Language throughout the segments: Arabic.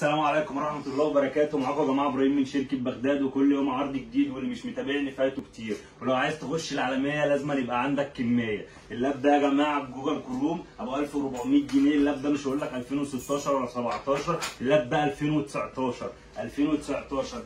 السلام عليكم ورحمة الله وبركاته. معاكم يا جماعة إبراهيم من شركة بغداد، وكل يوم عرض جديد، واللي مش متابعني فايته كتير. ولو عايز تخش العالمية لازم يبقى عندك كمية. اللاب ده يا جماعة بجوجل كروم أبو 1400 جنيه. اللاب ده مش هقول لك 2016 ولا 17، اللاب ده 2019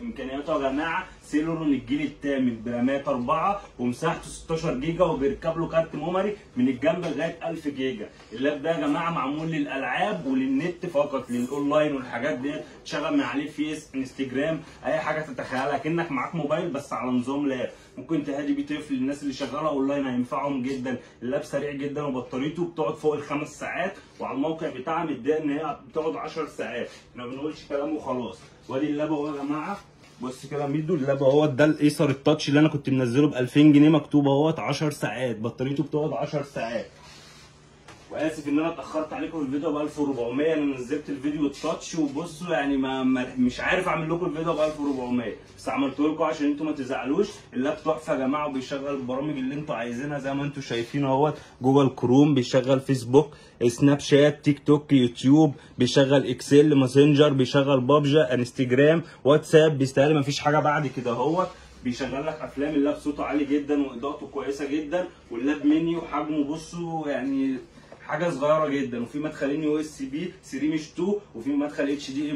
امكانياته يا جماعه سيلورون الجيل الثامن برامات 4 ومساحته 16 جيجا، وبيركب له كارت ميموري من الجنب لغايه 1000 جيجا. اللاب ده يا جماعه معمول للالعاب وللنت فقط، للاونلاين والحاجات دي، تشغل من عليه فيس، انستجرام، اي حاجه تتخيلها كأنك معاك موبايل بس على نظام لاب. ممكن تهادي بيه طفل، الناس اللي شغاله اونلاين هينفعهم جدا. اللاب سريع جدا وبطاريته بتقعد فوق الخمس ساعات، وعلى الموقع بتاعها مديها ان هي بتقعد 10 ساعات. احنا ما بنقولش كلام وخلاص. وادي اللاب اهو يا جماعه، بص كده ميدو، اللاب اهوت ده الايسر التاتش اللي انا كنت منزله ب 2000 جنيه، مكتوب اهوت 10 ساعات، بطاريته بتقعد 10 ساعات. واسف ان انا اتاخرت عليكم في الفيديو ب 1400، انا نزلت الفيديو التاتش وبصوا يعني مش عارف اعمل لكم الفيديو ب 1400، بس عملته لكم عشان انتوا ما تزعلوش. اللاب تحفه يا جماعه، وبيشغل البرامج اللي انتوا عايزينها زي ما انتوا شايفين اهوت. جوجل كروم، بيشغل فيسبوك، سناب شات، تيك توك، يوتيوب، بيشغل اكسل، ماسنجر، بيشغل بابجي، انستجرام، واتساب. بيستاهل مفيش حاجه بعد كده اهوت. بيشغل لك افلام. اللاب صوته عالي جدا واضاءته كويسه جدا، واللاب ميني وحجمه بصوا يعني حاجه صغيره جدا، وفي مدخلين USB 3 مش 2، وفي مدخل HDMI